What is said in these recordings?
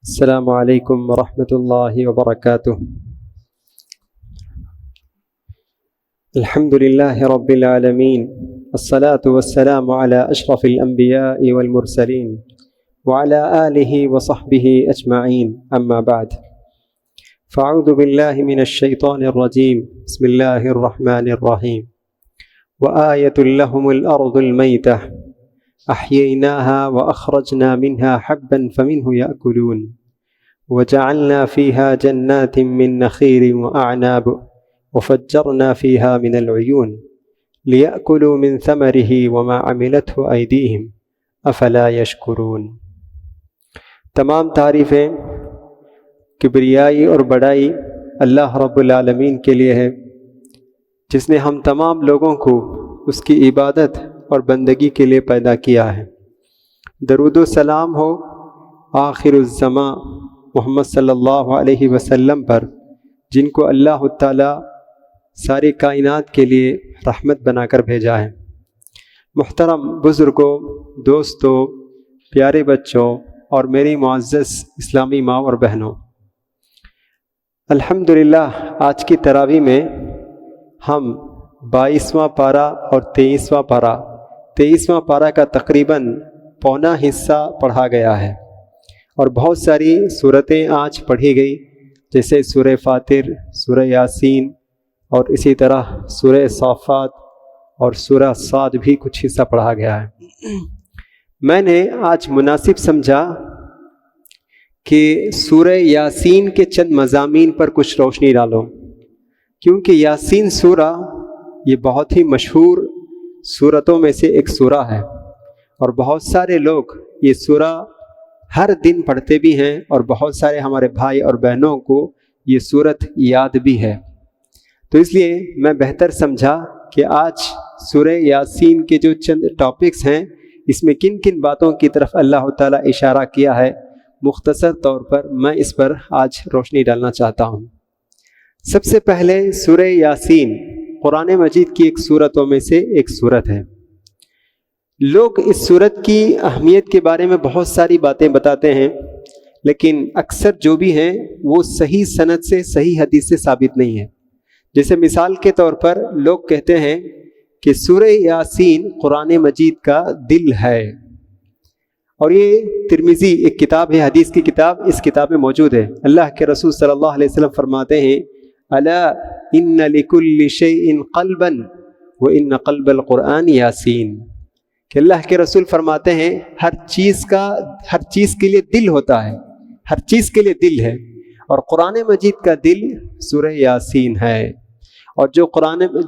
السلام علیکم ورحمۃ اللہ وبرکاتہ۔ الحمد للہ رب العالمین، الصلاة والسلام علی اشرف الانبیاء والمرسلین وعلی آلہ وصحبہ اجمعین، اما بعد فاعوذ باللہ من الشیطان الرجیم، بسم اللہ الرحمن الرحیم۔ وآیۃ لہم الارض المیتہ احییناها واخرجنا منها حبا فمنه یأکلون وجعلنا فيها جنات من نخیل وأعناب وفجرنا فيها من العیون ليأكلوا من ثمره وما عملته أيديهم أفلا يشكرون۔ تمام تعریفیں، کبریائی اور بڑائی اللہ رب العالمین کے لیے ہے، جس نے ہم تمام لوگوں کو اس کی عبادت اور بندگی کے لیے پیدا کیا ہے۔ درود و سلام ہو آخر الزماں محمد صلی اللہ علیہ وسلم پر، جن کو اللہ تعالیٰ ساری کائنات کے لیے رحمت بنا کر بھیجا ہے۔ محترم بزرگوں، دوستوں، پیارے بچوں اور میری معزز اسلامی ماں اور بہنوں، الحمدللہ آج کی تراویح میں ہم 22واں پارہ اور 23واں پارہ، 23واں پارہ کا تقریباً پونا حصہ پڑھا گیا ہے، اور بہت ساری صورتیں آج پڑھی گئی، جیسے سورہ فاطر، سورہ یاسین، اور اسی طرح سورہ صافات اور سورہ صاد بھی کچھ حصہ پڑھا گیا ہے۔ میں نے آج مناسب سمجھا کہ سورہ یاسین کے چند مضامین پر کچھ روشنی ڈالو، کیونکہ یاسین سورہ یہ بہت ہی مشہور سورتوں میں سے ایک سورہ ہے، اور بہت سارے لوگ یہ سورہ ہر دن پڑھتے بھی ہیں، اور بہت سارے ہمارے بھائی اور بہنوں کو یہ سورت یاد بھی ہے۔ تو اس لیے میں بہتر سمجھا کہ آج سورہ یاسین کے جو چند ٹاپکس ہیں، اس میں کن کن باتوں کی طرف اللہ تعالیٰ اشارہ کیا ہے، مختصر طور پر میں اس پر آج روشنی ڈالنا چاہتا ہوں۔ سب سے پہلے سورہ یاسین قرآن مجید کی ایک سورتوں میں سے ایک سورت ہے۔ لوگ اس سورت کی اہمیت کے بارے میں بہت ساری باتیں بتاتے ہیں، لیکن اکثر جو بھی ہیں وہ صحیح سند سے، صحیح حدیث سے ثابت نہیں ہے۔ جیسے مثال کے طور پر لوگ کہتے ہیں کہ سورہ یاسین قرآن مجید کا دل ہے، اور یہ ترمذی ایک کتاب ہے، حدیث کی کتاب، اس کتاب میں موجود ہے۔ اللہ کے رسول صلی اللہ علیہ وسلم فرماتے ہیں، الا ان لکل شیء قلبا وان قلب القرآن یاسین، کہ اللہ کے رسول فرماتے ہیں ہر چیز کے لیے دل ہوتا ہے، ہر چیز کے لیے دل ہے، اور قرآن مجید کا دل سورہ یاسین ہے، اور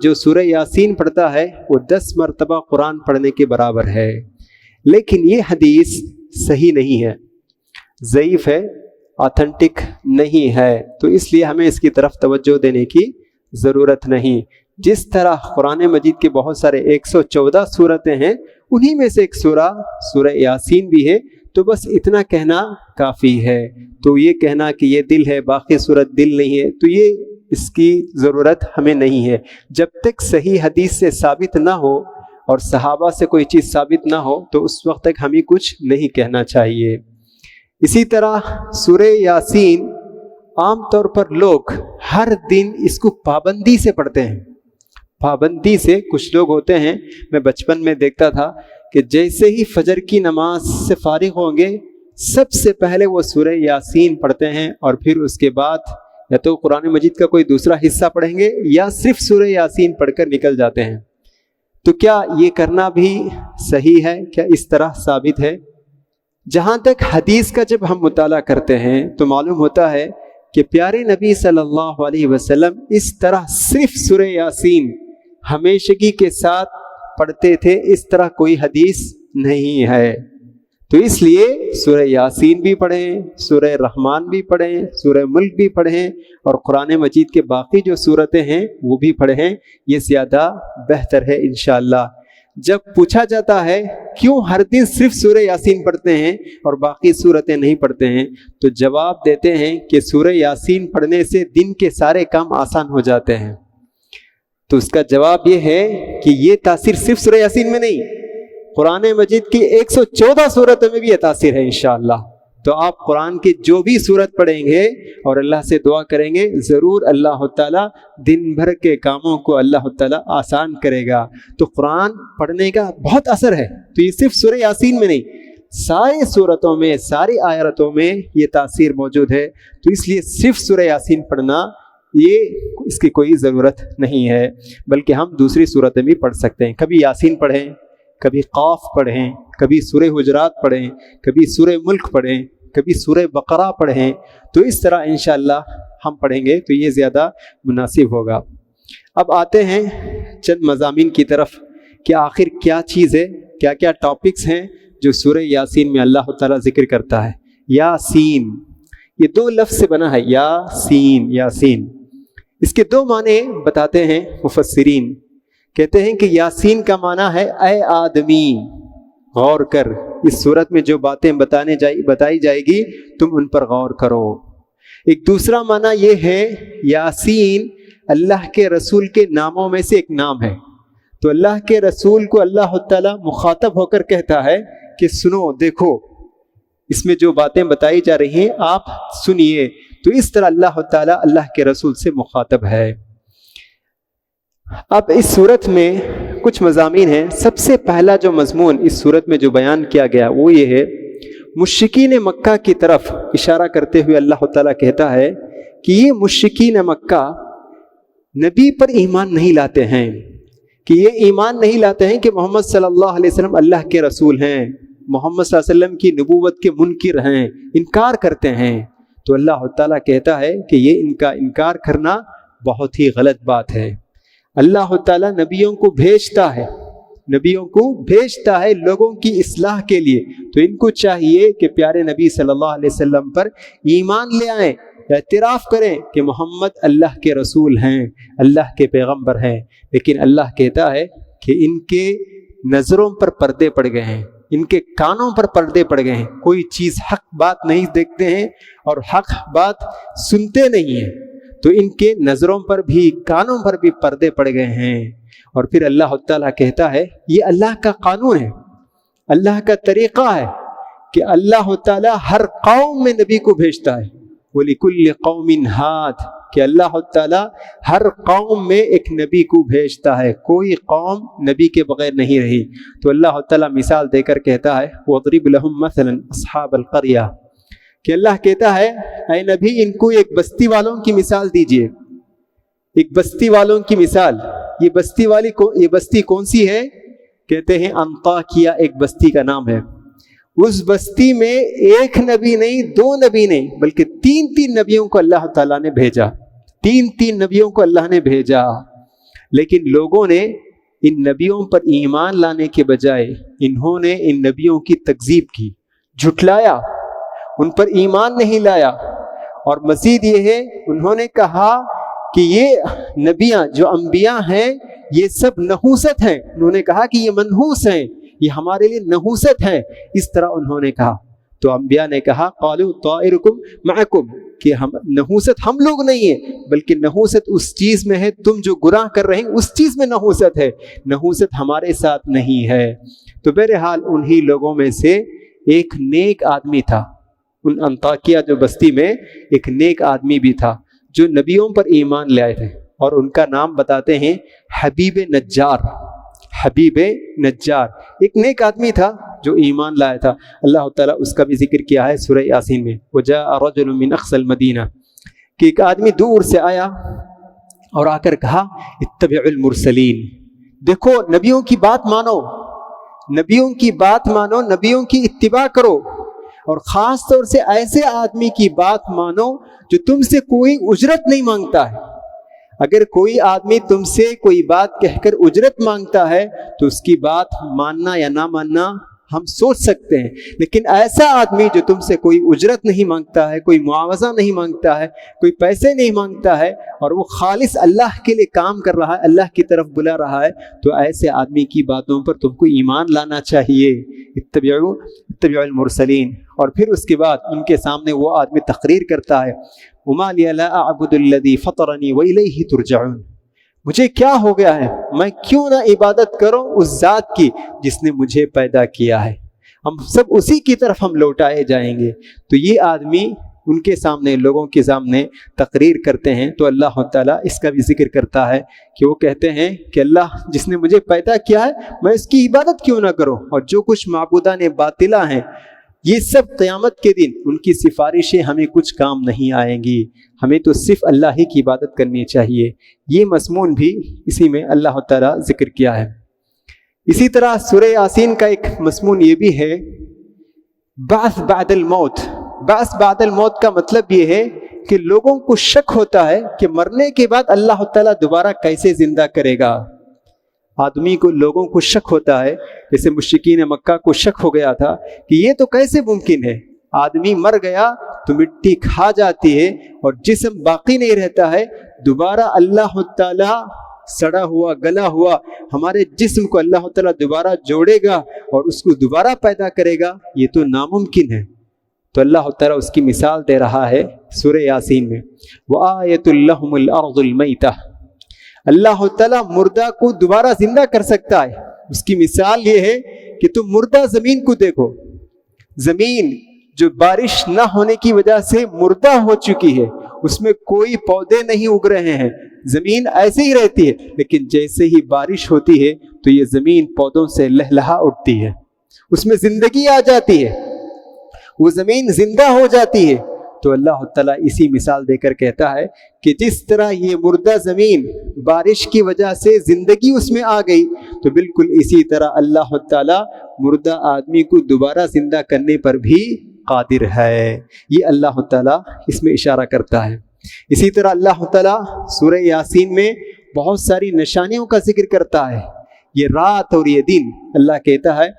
جو سورہ یاسین پڑھتا ہے وہ 10 مرتبہ قرآن پڑھنے کے برابر ہے۔ لیکن یہ حدیث صحیح نہیں ہے، ضعیف ہے، آتھنٹک نہیں ہے، تو اس لیے ہمیں اس کی طرف توجہ دینے کی ضرورت نہیں۔ جس طرح قرآن مجید کے بہت سارے 114 سورتیں ہیں، انہی میں سے ایک سورہ یاسین بھی ہے، تو بس اتنا کہنا کافی ہے۔ تو یہ کہنا کہ یہ دل ہے، باقی سورت دل نہیں ہے، تو یہ اس کی ضرورت ہمیں نہیں ہے۔ جب تک صحیح حدیث سے ثابت نہ ہو اور صحابہ سے کوئی چیز ثابت نہ ہو، تو اس وقت تک ہمیں کچھ نہیں کہنا چاہیے۔ اسی طرح سورہ یاسین عام طور پر لوگ ہر دن اس کو پابندی سے پڑھتے ہیں، پابندی سے۔ کچھ لوگ ہوتے ہیں، میں بچپن میں دیکھتا تھا کہ جیسے ہی فجر کی نماز سے فارغ ہوں گے، سب سے پہلے وہ سورہ یاسین پڑھتے ہیں، اور پھر اس کے بعد یا تو قرآن مجید کا کوئی دوسرا حصہ پڑھیں گے یا صرف سورہ یاسین پڑھ کر نکل جاتے ہیں۔ تو کیا یہ کرنا بھی صحیح ہے؟ کیا اس طرح ثابت ہے؟ جہاں تک حدیث کا جب ہم مطالعہ کرتے ہیں تو معلوم ہوتا ہے کہ پیارے نبی صلی اللہ علیہ وسلم اس طرح صرف سورہ یاسین ہمیشگی کے ساتھ پڑھتے تھے، اس طرح کوئی حدیث نہیں ہے۔ تو اس لیے سورہ یاسین بھی پڑھیں، سورہ رحمان بھی پڑھیں، سورہ ملک بھی پڑھیں، اور قرآن مجید کے باقی جو سورتیں ہیں وہ بھی پڑھیں، یہ زیادہ بہتر ہے انشاءاللہ۔ جب پوچھا جاتا ہے کیوں ہر دن صرف سورہ یاسین پڑھتے ہیں اور باقی سورتیں نہیں پڑھتے ہیں، تو جواب دیتے ہیں کہ سورہ یاسین پڑھنے سے دن کے سارے کام آسان ہو جاتے ہیں۔ تو اس کا جواب یہ ہے کہ یہ تاثیر صرف سورہ یاسین میں نہیں، قرآن مجید کی 114 صورتوں میں بھی یہ تاثیر ہے انشاءاللہ. تو آپ قرآن کی جو بھی صورت پڑھیں گے اور اللہ سے دعا کریں گے، ضرور اللہ تعالیٰ دن بھر کے کاموں کو اللہ تعالیٰ آسان کرے گا. تو قرآن پڑھنے کا بہت اثر ہے. تو یہ صرف سورہ یاسین میں نہیں، ساری صورتوں میں، ساری آیتوں میں یہ تاثیر موجود ہے. تو اس لیے صرف سورہ یاسین پڑھنا یہ اس کی کوئی ضرورت نہیں ہے، بلکہ ہم دوسری صورتیں بھی پڑھ سکتے ہیں. کبھی یاسین پڑھیں، کبھی قاف پڑھیں، کبھی سورہ حجرات پڑھیں، کبھی سورہ ملک پڑھیں، کبھی سورہ بقرہ پڑھیں. تو اس طرح انشاءاللہ ہم پڑھیں گے تو یہ زیادہ مناسب ہوگا. اب آتے ہیں چند مضامین کی طرف کہ آخر کیا چیز ہے، کیا کیا ٹاپکس ہیں جو سورہ یاسین میں اللہ تعالیٰ ذکر کرتا ہے. یاسین یہ 2 لفظ سے بنا ہے، یاسین یاسین. اس کے 2 معنی بتاتے ہیں مفسرین. کہتے ہیں کہ یاسین کا معنی ہے اے آدمی غور کر، اس صورت میں جو باتیں بتائی جائے گی تم ان پر غور کرو. ایک دوسرا معنی یہ ہے یاسین اللہ کے رسول کے ناموں میں سے ایک نام ہے. تو اللہ کے رسول کو اللہ تعالیٰ مخاطب ہو کر کہتا ہے کہ سنو، دیکھو اس میں جو باتیں بتائی جا رہی ہیں آپ سنیے. تو اس طرح اللہ تعالیٰ اللہ کے رسول سے مخاطب ہے. اب اس صورت میں کچھ مضامین ہیں. سب سے پہلا جو مضمون اس صورت میں جو بیان کیا گیا وہ یہ ہے، مشرکین مکہ کی طرف اشارہ کرتے ہوئے اللہ تعالیٰ کہتا ہے کہ یہ مشرکین مکہ نبی پر ایمان نہیں لاتے ہیں، کہ یہ ایمان نہیں لاتے ہیں کہ محمد صلی اللہ علیہ وسلم اللہ کے رسول ہیں، محمد صلی اللہ علیہ وسلم کی نبوت کے منکر ہیں، انکار کرتے ہیں. تو اللہ تعالیٰ کہتا ہے کہ یہ ان کا انکار کرنا بہت ہی غلط بات ہے. اللہ تعالیٰ نبیوں کو بھیجتا ہے لوگوں کی اصلاح کے لیے. تو ان کو چاہیے کہ پیارے نبی صلی اللہ علیہ وسلم پر ایمان لے آئیں، اعتراف کریں کہ محمد اللہ کے رسول ہیں، اللہ کے پیغمبر ہیں. لیکن اللہ کہتا ہے کہ ان کے نظروں پر پردے پڑ گئے ہیں، ان کے کانوں پر پردے پڑ گئے ہیں، کوئی چیز حق بات نہیں دیکھتے ہیں اور حق بات سنتے نہیں ہیں. تو ان کے نظروں پر بھی کانوں پر بھی پردے پڑ گئے ہیں. اور پھر اللہ تعالیٰ کہتا ہے یہ اللہ کا قانون ہے، اللہ کا طریقہ ہے کہ اللہ تعالیٰ ہر قوم میں نبی کو بھیجتا ہے. وَلِكُلِّ قَوْمٍ هَادٍ کہ اللہ تعالیٰ ہر قوم میں ایک نبی کو بھیجتا ہے، کوئی قوم نبی کے بغیر نہیں رہی. تو اللہ تعالیٰ مثال دے کر کہتا ہے وَاضْرِبْ لَهُمْ مَثَلًا أَصْحَابَ الْقَرْيَةِ کہ اللہ کہتا ہے اے نبی ان کو ایک بستی والوں کی مثال دیجئے. ایک بستی والوں کی مثال، یہ بستی کون سی ہے؟ کہتے ہیں انطاکیہ ایک بستی کا نام ہے. اس بستی میں ایک نبی نہیں، 2 نبی نہیں، بلکہ 3 نبیوں کو اللہ تعالیٰ نے بھیجا. 3 نبیوں کو اللہ نے بھیجا. لیکن لوگوں نے ان نبیوں پر ایمان لانے کے بجائے انہوں نے ان نبیوں کی تکذیب کی، جھٹلایا، ان پر ایمان نہیں لایا. اور مزید یہ ہے انہوں نے کہا کہ یہ نبیاں جو انبیاء ہیں یہ سب نحوست ہیں. انہوں نے کہا کہ یہ منحوس ہیں، یہ ہمارے لیے نحوست ہیں، اس طرح انہوں نے کہا. تو انبیاء نے کہا قالوا طائرکم معکم کہ نحوست ہم لوگ نہیں ہیں، بلکہ نحوست اس چیز میں ہے، تم جو گناہ کر رہے ہیں اس چیز میں نحوست ہے، نحوست ہمارے ساتھ نہیں ہے. تو بہرحال انہی لوگوں میں سے ایک نیک آدمی تھا. ان انطاکیہ جو بستی میں ایک نیک آدمی بھی تھا جو نبیوں پر ایمان لے آئے تھے، اور ان کا نام بتاتے ہیں حبیب نجار. حبیب نجار ایک نیک آدمی تھا جو ایمان لایا تھا. اللہ تعالیٰ اس کا بھی ذکر کیا ہے سورہ یاسین میں، وَجَاءَ رَجُلٌ مِّنْ أَقْصَى الْمَدِينَةِ کہ ایک آدمی دور سے آیا اور آ کر کہا اتبعوا المرسلین، دیکھو نبیوں کی بات مانو، نبیوں کی بات مانو، نبیوں کی اتباع کرو، اور خاص طور سے ایسے آدمی کی بات مانو جو تم سے کوئی اجرت نہیں مانگتا ہے. اگر کوئی آدمی تم سے کوئی بات کہہ کر اجرت مانگتا ہے تو اس کی بات ماننا یا نہ ماننا ہم سوچ سکتے ہیں، لیکن ایسا آدمی جو تم سے کوئی اجرت نہیں مانگتا ہے، کوئی معاوضہ نہیں مانگتا ہے، کوئی پیسے نہیں مانگتا ہے، اور وہ خالص اللہ کے لیے کام کر رہا ہے، اللہ کی طرف بلا رہا ہے، تو ایسے آدمی کی باتوں پر تم کو ایمان لانا چاہیے. اتبعوا المرسلین. اور پھر اس کے بعد ان کے سامنے وہ آدمی تقریر کرتا ہے وَمَا لِيَ لَا أَعْبُدُ الَّذِي فَطَرَنِي وَإِلَيْهِ تُرْجَعُونَ مجھے کیا ہو گیا ہے، میں کیوں نہ عبادت کروں اس ذات کی جس نے مجھے پیدا کیا ہے، ہم سب اسی کی طرف ہم لوٹائے جائیں گے۔ تو یہ آدمی ان کے سامنے، لوگوں کے سامنے تقریر کرتے ہیں، تو اللہ تعالیٰ اس کا بھی ذکر کرتا ہے کہ وہ کہتے ہیں کہ اللہ جس نے مجھے پیدا کیا ہے میں اس کی عبادت کیوں نہ کروں، اور جو کچھ معبودان باطلہ ہیں یہ سب قیامت کے دن ان کی سفارشیں ہمیں کچھ کام نہیں آئیں گی، ہمیں تو صرف اللہ ہی کی عبادت کرنی چاہیے۔ یہ مضمون بھی اسی میں اللہ تعالیٰ ذکر کیا ہے۔ اسی طرح سورہ یاسین کا ایک مضمون یہ بھی ہے بعث بعد الموت۔ بعث بعد الموت کا مطلب یہ ہے کہ لوگوں کو شک ہوتا ہے کہ مرنے کے بعد اللہ تعالیٰ دوبارہ کیسے زندہ کرے گا۔ آدمی کو، لوگوں کو شک ہوتا ہے، جیسے مشرکین مکہ کو شک ہو گیا تھا کہ یہ تو کیسے ممکن ہے، آدمی مر گیا تو مٹی کھا جاتی ہے اور جسم باقی نہیں رہتا ہے، دوبارہ اللہ تعالیٰ سڑا ہوا گلا ہوا ہمارے جسم کو اللہ تعالیٰ دوبارہ جوڑے گا اور اس کو دوبارہ پیدا کرے گا، یہ تو ناممکن ہے۔ تو اللہ تعالیٰ اس کی مثال دے رہا ہے سورہ یاسین میں، وَآیَةٌ لَهُمُ الْأَرْضُ الْمَيْتَةُ۔ اللہ تعالیٰ مردہ کو دوبارہ زندہ کر سکتا ہے۔ اس کی مثال یہ ہے کہ تم مردہ زمین کو دیکھو، زمین جو بارش نہ ہونے کی وجہ سے مردہ ہو چکی ہے، اس میں کوئی پودے نہیں اگ رہے ہیں، زمین ایسے ہی رہتی ہے، لیکن جیسے ہی بارش ہوتی ہے تو یہ زمین پودوں سے لہلہا اٹھتی ہے، اس میں زندگی آ جاتی ہے، وہ زمین زندہ ہو جاتی ہے۔ تو اللہ تعالیٰ اسی مثال دے کر کہتا ہے کہ جس طرح یہ مردہ زمین بارش کی وجہ سے زندگی اس میں آ گئی، تو بالکل اسی طرح اللہ تعالیٰ مردہ آدمی کو دوبارہ زندہ کرنے پر بھی قادر ہے۔ یہ اللہ تعالیٰ اس میں اشارہ کرتا ہے۔ اسی طرح اللہ تعالیٰ سورہ یاسین میں بہت ساری نشانیوں کا ذکر کرتا ہے۔ یہ رات اور یہ دن، اللہ کہتا ہے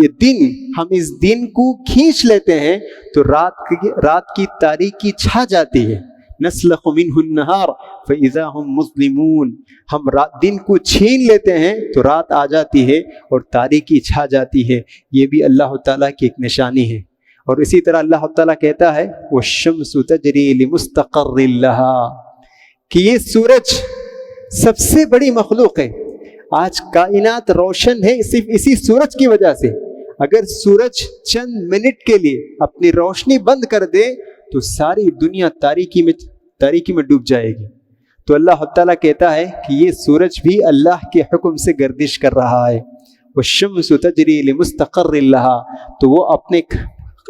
یہ دن، ہم اس دن کو کھینچ لیتے ہیں تو رات کی تاریکی چھا جاتی ہے، نسلخ منہ النہار فاذا ہم مظلمون، ہم دن کو چھین لیتے ہیں تو رات آ جاتی ہے اور تاریکی چھا جاتی ہے۔ یہ بھی اللہ تعالیٰ کی ایک نشانی ہے۔ اور اسی طرح اللہ تعالیٰ کہتا ہے والشمس تجری لمستقر لها، کہ یہ سورج سب سے بڑی مخلوق ہے۔ آج کائنات روشن ہے صرف اسی سورج کی وجہ سے۔ اگر سورج چند منٹ کے لیے اپنی روشنی بند کر دے تو ساری دنیا تاریکی میں ڈوب جائے گی۔ تو اللہ تعالیٰ کہتا ہے کہ یہ سورج بھی اللہ کے حکم سے گردش کر رہا ہے۔ والشمس تجری لمستقر لها، تو وہ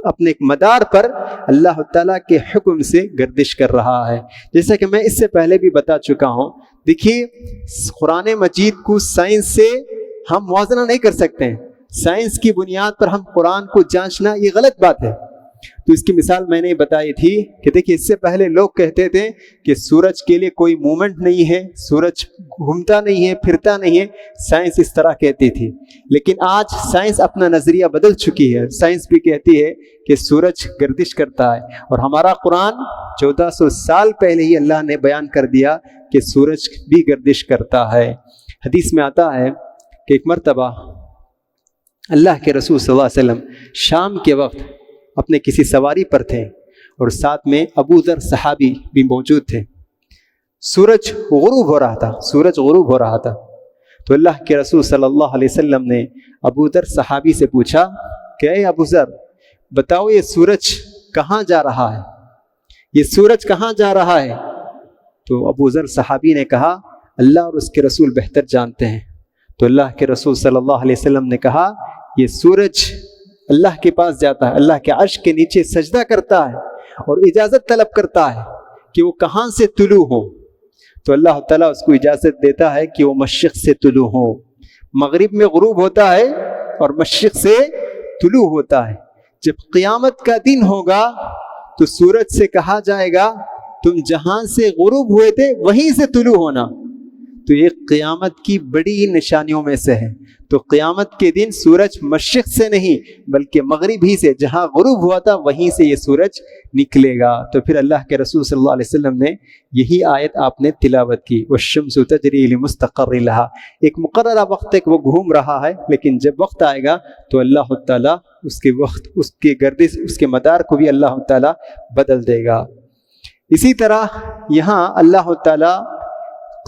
اپنے مدار پر اللہ تعالیٰ کے حکم سے گردش کر رہا ہے۔ جیسا کہ میں اس سے پہلے بھی بتا چکا ہوں، دیکھیے قرآن مجید کو سائنس سے ہم موازنہ نہیں کر سکتے ہیں۔ سائنس کی بنیاد پر ہم قرآن کو جانچنا یہ غلط بات ہے۔ تو اس کی مثال میں نے بتائی تھی کہ دیکھیے اس سے پہلے لوگ کہتے تھے کہ سورج کے لیے کوئی مومنٹ نہیں ہے، سورج گھومتا نہیں ہے، پھرتا نہیں ہے، سائنس اس طرح کہتی تھی۔ لیکن آج سائنس اپنا نظریہ بدل چکی ہے، سائنس بھی کہتی ہے کہ سورج گردش کرتا ہے، اور ہمارا قرآن 1400 سال پہلے ہی اللہ نے بیان کر دیا کہ سورج بھی گردش کرتا ہے۔ حدیث میں آتا ہے کہ ایک مرتبہ اللہ کے رسول صلی اللہ علیہ وسلم شام کے وقت اپنے کسی سواری پر تھے اور ساتھ میں ابو ذر صحابی بھی موجود تھے۔ سورج غروب ہو رہا تھا تو اللہ کے رسول صلی اللہ علیہ وسلم نے ابو ذر صحابی سے پوچھا کہ اے ابو ذر، بتاؤ یہ سورج کہاں جا رہا ہے، یہ سورج کہاں جا رہا ہے؟ تو ابو ذر صحابی نے کہا اللہ اور اس کے رسول بہتر جانتے ہیں۔ تو اللہ کے رسول صلی اللہ علیہ وسلم نے کہا یہ سورج اللہ کے پاس جاتا ہے، اللہ کے عرش کے نیچے سجدہ کرتا ہے اور اجازت طلب کرتا ہے کہ وہ کہاں سے طلوع ہو۔ تو اللہ تعالیٰ اس کو اجازت دیتا ہے کہ وہ مشرق سے طلوع ہو۔ مغرب میں غروب ہوتا ہے اور مشرق سے طلوع ہوتا ہے۔ جب قیامت کا دن ہوگا تو سورج سے کہا جائے گا تم جہاں سے غروب ہوئے تھے وہیں سے طلوع ہونا۔ تو یہ قیامت کی بڑی نشانیوں میں سے ہے۔ تو قیامت کے دن سورج مشرق سے نہیں بلکہ مغرب ہی سے، جہاں غروب ہوا تھا وہیں سے یہ سورج نکلے گا۔ تو پھر اللہ کے رسول صلی اللہ علیہ وسلم نے یہی آیت آپ نے تلاوت کی، والشمس تجری لمستقر لها۔ ایک مقررہ وقت تک وہ گھوم رہا ہے، لیکن جب وقت آئے گا تو اللہ تعالیٰ اس کے وقت، اس کے گردش، اس کے مدار کو بھی اللہ تعالیٰ بدل دے گا۔ اسی طرح یہاں اللہ تعالیٰ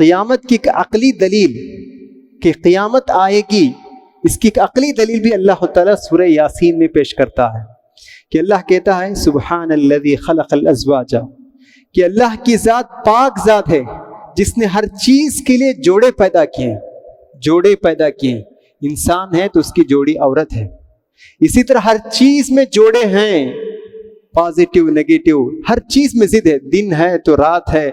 قیامت کی ایک عقلی دلیل کہ قیامت آئے گی، اس کی ایک عقلی دلیل بھی اللہ تعالیٰ سورہ یاسین میں پیش کرتا ہے کہ اللہ کہتا ہے سبحان الذی خلق الازواج، کہ اللہ کی ذات پاک ذات ہے جس نے ہر چیز کے لیے جوڑے پیدا کیے ہیں، جوڑے پیدا کیے ہیں۔ انسان ہے تو اس کی جوڑی عورت ہے، اسی طرح ہر چیز میں جوڑے ہیں، پازیٹیو نگیٹیو، ہر چیز میں ضد ہے، دن ہے تو رات ہے،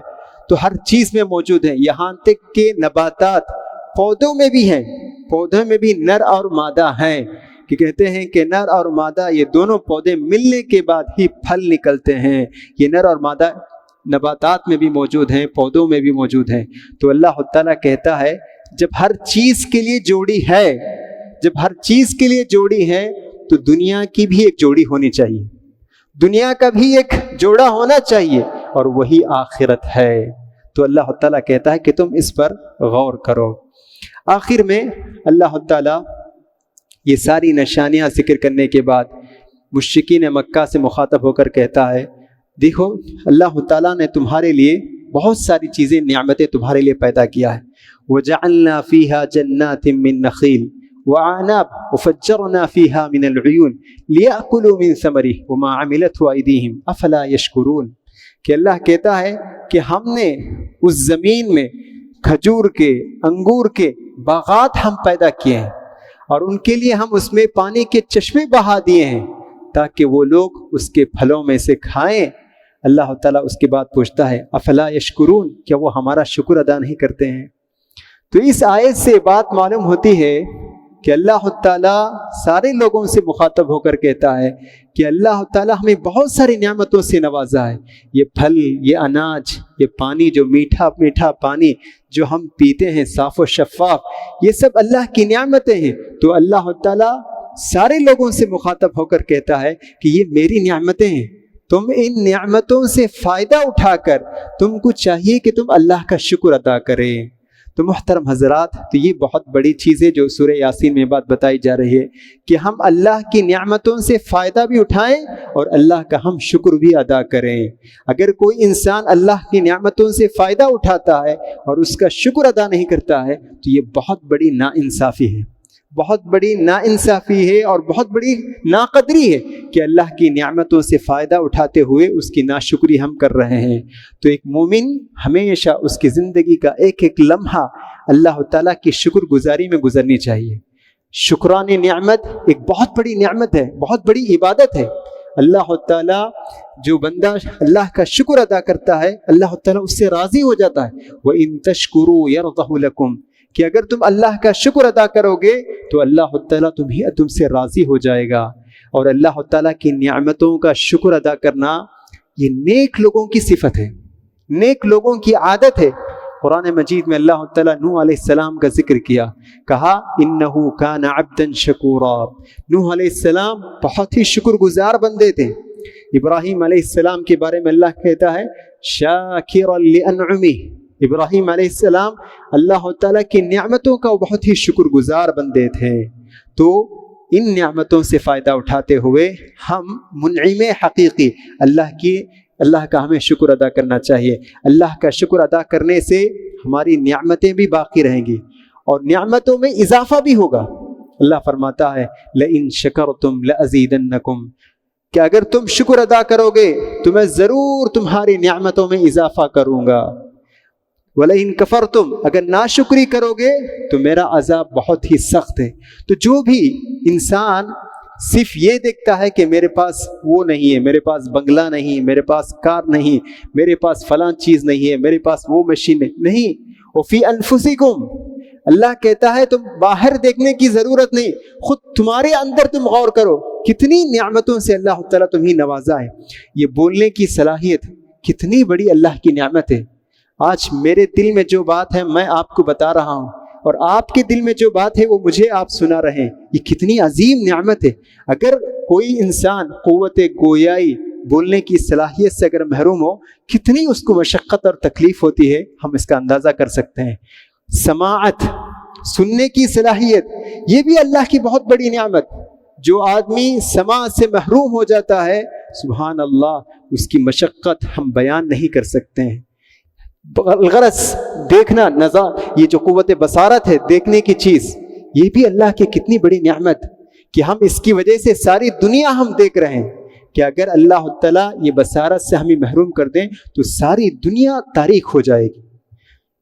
تو ہر چیز میں موجود ہے، یہاں تک کہ نباتات پودوں میں بھی ہیں، پودوں میں بھی نر اور مادہ ہیں، کہ کہتے ہیں کہ نر اور مادہ یہ دونوں پودے ملنے کے بعد ہی پھل نکلتے ہیں، یہ نر اور مادہ نباتات میں بھی موجود ہیں، پودوں میں بھی موجود ہیں۔ تو اللہ تعالیٰ کہتا ہے جب ہر چیز کے لیے جوڑی ہے، جب ہر چیز کے لیے جوڑی ہے تو دنیا کی بھی ایک جوڑی ہونی چاہیے، دنیا کا بھی ایک جوڑا ہونا چاہیے، اور وہی آخرت ہے۔ تو اللہ تعالیٰ کہتا ہے کہ تم اس پر غور کرو۔ آخر میں اللہ تعالیٰ یہ ساری نشانیاں ذکر کرنے کے بعد مشرکین مکہ سے مخاطب ہو کر کہتا ہے دیکھو اللہ تعالیٰ نے تمہارے لیے بہت ساری چیزیں، نعمتیں تمہارے لیے پیدا کیا ہے۔ وَجَعَلْنَا فِيهَا جَنَّاتٍ مِّن نَخِيلٍ وَأَعْنَابٍ وَفَجَّرْنَا فِيهَا مِنَ الْعُيُونِ لِيَأْكُلُوا مِن ثَمَرِهِ وَمَا عَمِلَتْهُ أَيْدِيهِمْ أَفَلَا يَشْكُرُونَ، کہ اللہ کہتا ہے کہ ہم نے اس زمین میں کھجور کے، انگور کے باغات ہم پیدا کیے ہیں، اور ان کے لیے ہم اس میں پانی کے چشمے بہا دیے ہیں تاکہ وہ لوگ اس کے پھلوں میں سے کھائیں۔ اللہ تعالیٰ اس کے بعد پوچھتا ہے افلا یشکرون، کیا وہ ہمارا شکر ادا نہیں کرتے ہیں؟ تو اس آیت سے بات معلوم ہوتی ہے کہ اللہ تعالیٰ سارے لوگوں سے مخاطب ہو کر کہتا ہے کہ اللہ تعالیٰ ہمیں بہت ساری نعمتوں سے نوازا ہے، یہ پھل، یہ اناج، یہ پانی، جو میٹھا میٹھا پانی جو ہم پیتے ہیں صاف و شفاف، یہ سب اللہ کی نعمتیں ہیں۔ تو اللہ تعالیٰ سارے لوگوں سے مخاطب ہو کر کہتا ہے کہ یہ میری نعمتیں ہیں، تم ان نعمتوں سے فائدہ اٹھا کر تم کو چاہیے کہ تم اللہ کا شکر ادا کریں۔ تو محترم حضرات، تو یہ بہت بڑی چیز ہے جو سورہ یاسین میں بات بتائی جا رہی ہے کہ ہم اللہ کی نعمتوں سے فائدہ بھی اٹھائیں اور اللہ کا ہم شکر بھی ادا کریں۔ اگر کوئی انسان اللہ کی نعمتوں سے فائدہ اٹھاتا ہے اور اس کا شکر ادا نہیں کرتا ہے تو یہ بہت بڑی ناانصافی ہے، بہت بڑی ناانصافی ہے اور بہت بڑی ناقدری ہے کہ اللہ کی نعمتوں سے فائدہ اٹھاتے ہوئے اس کی ناشکری ہم کر رہے ہیں۔ تو ایک مومن ہمیشہ اس کی زندگی کا ایک ایک لمحہ اللہ تعالیٰ کی شکر گزاری میں گزرنی چاہیے۔ شکران نعمت ایک بہت بڑی نعمت ہے، بہت بڑی عبادت ہے۔ اللہ تعالیٰ جو بندہ اللہ کا شکر ادا کرتا ہے اللہ تعالیٰ اس سے راضی ہو جاتا ہے۔ وَإِن تَشْكُرُوا يَرْضَهُ لَكُمْ، کہ اگر تم اللہ کا شکر ادا کرو گے تو اللہ تعالیٰ تم سے راضی ہو جائے گا۔ اور اللہ تعالیٰ کی نعمتوں کا شکر ادا کرنا یہ نیک لوگوں کی صفت ہے، نیک لوگوں کی عادت ہے۔ قرآن مجید میں اللہ تعالیٰ نوح علیہ السلام کا ذکر کیا، کہا انہو کان عبدا شکورا، نوح علیہ السلام بہت ہی شکر گزار بندے تھے۔ ابراہیم علیہ السلام کے بارے میں اللہ کہتا ہے شاکرا لانعمہ، ابراہیم علیہ السلام اللہ تعالیٰ کی نعمتوں کا بہت ہی شکر گزار بندے تھے۔ تو ان نعمتوں سے فائدہ اٹھاتے ہوئے ہم منعم حقیقی اللہ کا ہمیں شکر ادا کرنا چاہیے۔ اللہ کا شکر ادا کرنے سے ہماری نعمتیں بھی باقی رہیں گی اور نعمتوں میں اضافہ بھی ہوگا۔ اللہ فرماتا ہے لئن شکرتم لازیدنکم، کہ اگر تم شکر ادا کرو گے تو میں ضرور تمہاری نعمتوں میں اضافہ کروں گا۔ وَلَئِن كَفَرْتُمْ، اگر ناشکری کرو گے تو میرا عذاب بہت ہی سخت ہے۔ تو جو بھی انسان صرف یہ دیکھتا ہے کہ میرے پاس وہ نہیں ہے، میرے پاس بنگلہ نہیں، میرے پاس کار نہیں، میرے پاس فلاں چیز نہیں ہے، میرے پاس وہ مشین نہیں، وَفِي أَنفُسِكُمْ، اللہ کہتا ہے تم باہر دیکھنے کی ضرورت نہیں، خود تمہارے اندر تم غور کرو کتنی نعمتوں سے اللہ تعالیٰ تمہیں نوازا ہے۔ یہ بولنے کی صلاحیت کتنی بڑی اللہ کی نعمت ہے۔ آج میرے دل میں جو بات ہے میں آپ کو بتا رہا ہوں، اور آپ کے دل میں جو بات ہے وہ مجھے آپ سنا رہے ہیں، یہ کتنی عظیم نعمت ہے۔ اگر کوئی انسان قوت گویائی، بولنے کی صلاحیت سے اگر محروم ہو، کتنی اس کو مشقت اور تکلیف ہوتی ہے، ہم اس کا اندازہ کر سکتے ہیں۔ سماعت، سننے کی صلاحیت، یہ بھی اللہ کی بہت بڑی نعمت۔ جو آدمی سماعت سے محروم ہو جاتا ہے، سبحان اللہ، اس کی مشقت ہم بیان نہیں کر سکتے ہیں۔ الغرض دیکھنا، یہ جو قوت بصارت ہے دیکھنے کی چیز، یہ بھی اللہ کی کتنی بڑی نعمت کہ ہم اس کی وجہ سے ساری دنیا ہم دیکھ رہے ہیں، کہ اگر اللہ تعالیٰ یہ بصارت سے ہمیں محروم کر دیں تو ساری دنیا تاریک ہو جائے گی۔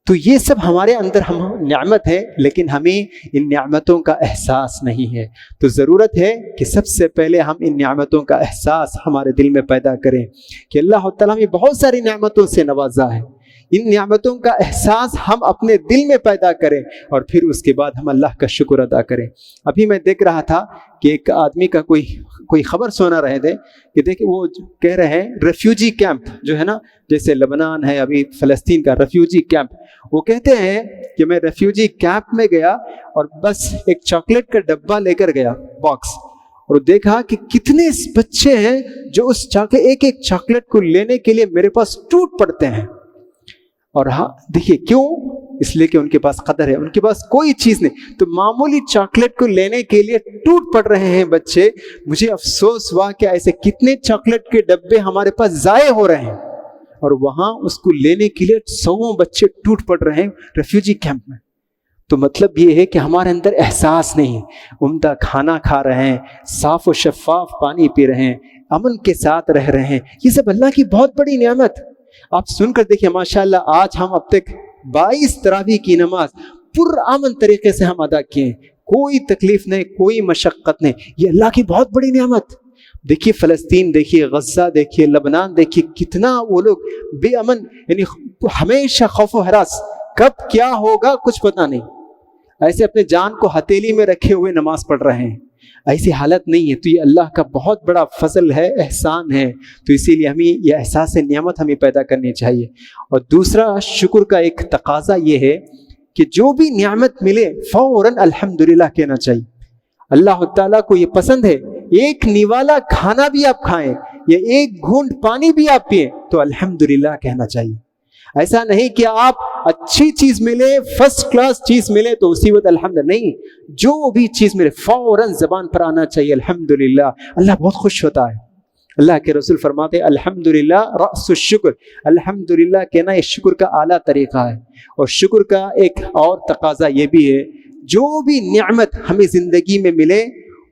تو یہ سب ہمارے اندر ہم نعمت ہے، لیکن ہمیں ان نعمتوں کا احساس نہیں ہے۔ تو ضرورت ہے کہ سب سے پہلے ہم ان نعمتوں کا احساس ہمارے دل میں پیدا کریں کہ اللہ تعالیٰ ہمیں بہت ساری نعمتوں سے نوازا ہے۔ ان نعمتوں کا احساس ہم اپنے دل میں پیدا کریں اور پھر اس کے بعد ہم اللہ کا شکر ادا کریں۔ ابھی میں دیکھ رہا تھا کہ ایک آدمی کا کوئی خبر سنا رہے تھے کہ دیکھیں وہ کہہ رہے ہیں ریفیوجی کیمپ جو ہے نا، جیسے لبنان ہے، ابھی فلسطین کا ریفیوجی کیمپ، وہ کہتے ہیں کہ میں ریفیوجی کیمپ میں گیا اور بس ایک چاکلیٹ کا ڈبہ لے کر گیا، باکس، اور دیکھا کہ کتنے بچے ہیں جو اس ایک ایک چاکلیٹ کو لینے کے لیے میرے پاس ٹوٹ پڑتے ہیں۔ اور ہاں دیکھیے کیوں؟ اس لیے کہ ان کے پاس قدر ہے، ان کے پاس کوئی چیز نہیں، تو معمولی چاکلیٹ کو لینے کے لیے ٹوٹ پڑ رہے ہیں بچے۔ مجھے افسوس ہوا کہ ایسے کتنے چاکلیٹ کے ڈبے ہمارے پاس ضائع ہو رہے ہیں، اور وہاں اس کو لینے کے لیے 100 بچے ٹوٹ پڑ رہے ہیں ریفیوجی کیمپ میں۔ تو مطلب یہ ہے کہ ہمارے اندر احساس نہیں ہے، عمدہ کھانا کھا رہے ہیں، صاف و شفاف پانی پی رہے ہیں، امن کے ساتھ رہ رہے ہیں، یہ سب اللہ کی بہت بڑی نعمت۔ آپ سن کر دیکھیں ماشاءاللہ، آج ہم اب تک 22 تراویح کی نماز پرامن طریقے سے ہم ادا کیے ہیں، کوئی تکلیف نہیں، کوئی مشقت نہیں، یہ اللہ کی بہت بڑی نعمت۔ دیکھیے فلسطین دیکھیے، غزہ دیکھیے، لبنان دیکھیے، کتنا وہ لوگ بے امن، یعنی ہمیشہ خوف و ہراس، کب کیا ہوگا کچھ پتہ نہیں، ایسے اپنے جان کو ہتھیلی میں رکھے ہوئے نماز پڑھ رہے ہیں۔ ایسی حالت نہیں ہے، تو یہ اللہ کا بہت بڑا فضل ہے، احسان ہے، تو اسی لیے ہمیں یہ احساس نعمت ہمیں پیدا کرنی چاہیے۔ اور دوسرا شکر کا ایک تقاضا یہ ہے کہ جو بھی نعمت ملے فوراً الحمدللہ کہنا چاہیے۔ اللہ تعالیٰ کو یہ پسند ہے، ایک نوالا کھانا بھی آپ کھائیں یا ایک گھونٹ پانی بھی آپ پئیں تو الحمدللہ کہنا چاہیے۔ ایسا نہیں کہ آپ اچھی چیز ملے، فرسٹ کلاس چیز ملے تو اسی وقت الحمدللہ، نہیں، جو بھی چیز ملے فوراً زبان پر آنا چاہیے الحمدللہ۔ اللہ بہت خوش ہوتا ہے۔ اللہ کے رسول فرماتے ہیں الحمدللہ رأس الشکر، الحمدللہ کہنا یہ شکر کا اعلیٰ طریقہ ہے۔ اور شکر کا ایک اور تقاضا یہ بھی ہے، جو بھی نعمت ہمیں زندگی میں ملے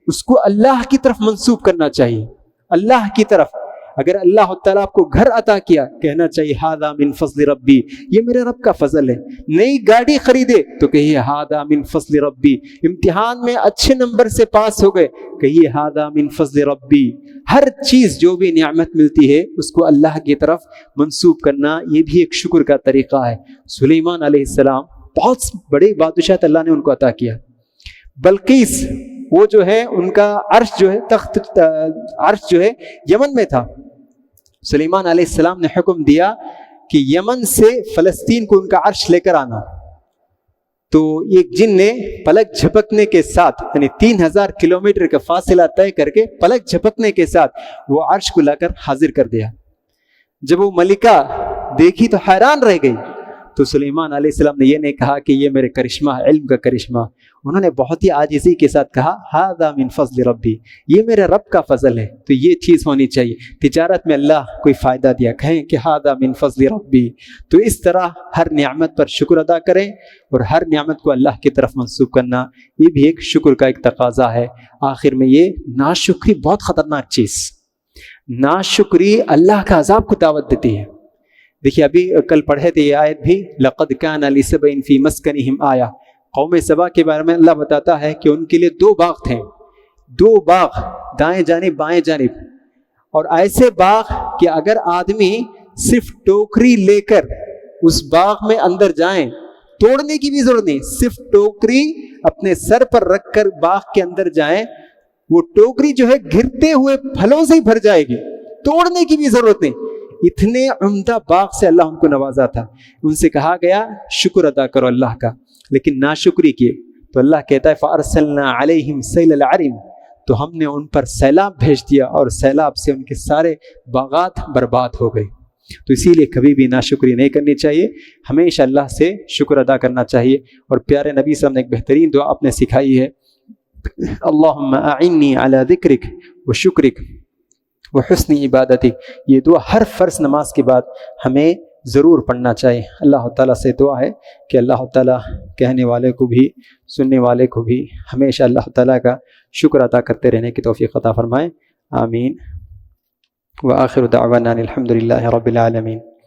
اس کو اللہ کی طرف منسوب کرنا چاہیے، اللہ کی طرف۔ اگر اللہ تعالیٰ آپ کو گھر عطا کیا، کہنا چاہیے ھذا من فضل ربی، یہ میرے رب کا فضل ہے۔ نئی گاڑی خریدے تو کہیے ھذا من فضل ربی۔ امتحان میں اچھے نمبر سے پاس ہو گئے، کہیے ھذا من فضل ربی۔ ہر چیز جو بھی نعمت ملتی ہے اس کو اللہ کی طرف منسوب کرنا، یہ بھی ایک شکر کا طریقہ ہے۔ سلیمان علیہ السلام بہت بڑی بادشاہت اللہ نے ان کو عطا کیا۔ بلقیس وہ جو ہے ان کا عرش جو ہے، تخت عرش جو ہے یمن میں تھا۔ سلیمان علیہ السلام نے حکم دیا کہ یمن سے فلسطین کو ان کا عرش لے کر آنا، تو ایک جن نے پلک جھپکنے کے ساتھ، یعنی 3000 کلومیٹر کا فاصلہ طے کر کے پلک جھپکنے کے ساتھ وہ عرش کو لا کر حاضر کر دیا۔ جب وہ ملکہ دیکھی تو حیران رہ گئی، تو سلیمان علیہ السلام نے یہ نہیں کہا کہ یہ میرے کرشمہ، علم کا کرشمہ، انہوں نے بہت ہی عاجزی کے ساتھ کہا ھذا من فضل ربی، یہ میرے رب کا فضل ہے۔ تو یہ چیز ہونی چاہیے، تجارت میں اللہ کوئی فائدہ دیا، کہیں کہ ھذا من فضل ربی۔ تو اس طرح ہر نعمت پر شکر ادا کریں، اور ہر نعمت کو اللہ کی طرف منسوب کرنا یہ بھی ایک شکر کا ایک تقاضا ہے۔ آخر میں یہ ناشکری بہت خطرناک چیز، ناشکری اللہ کا عذاب کو دعوت دیتی ہے۔ دیکھیے ابھی کل پڑھے تھے یہ آیت بھی، لقد کان لسبع فی مسکنہم آیہ، قوم سبا کے بارے میں اللہ بتاتا ہے کہ ان کے لیے 2 باغ تھے، 2 باغ دائیں جانب بائیں جانب، اور ایسے باغ کہ اگر آدمی صرف ٹوکری لے کر اس باغ میں اندر جائیں، توڑنے کی بھی ضرورت نہیں، صرف ٹوکری اپنے سر پر رکھ کر باغ کے اندر جائیں، وہ ٹوکری جو ہے گرتے ہوئے پھلوں سے ہی بھر جائے گی، توڑنے کی بھی ضرورت نہیں۔ اتنے عمدہ باغ سے اللہ ان کو نوازا تھا۔ ان سے کہا گیا شکر ادا کرو اللہ کا، لیکن ناشکری کیے تو اللہ کہتا ہے فَأَرْسَلْنَا عَلَيْهِمْ سَيْلَ الْعَرِمِ، تو ہم نے ان پر سیلاب بھیج دیا، اور سیلاب سے ان کے سارے باغات برباد ہو گئے۔ تو اسی لیے کبھی بھی ناشکری نہیں کرنی چاہیے، ہمیشہ اللہ سے شکر ادا کرنا چاہیے۔ اور پیارے نبی صلی اللہ علیہ وسلم نے ایک بہترین دعا آپ نے سکھائی ہے، اللہم اعنی علی ذکرک و شکرک و حسن عبادتک۔ یہ دعا ہر فرض نماز کے بعد ہمیں ضرور پڑھنا چاہیے۔ اللہ تعالیٰ سے دعا ہے کہ اللہ تعالیٰ کہنے والے کو بھی سننے والے کو بھی ہمیشہ اللہ تعالیٰ کا شکر ادا کرتے رہنے کی توفیق عطا فرمائے، آمین۔ وآخر دعوانا الحمد للہ رب العالمین۔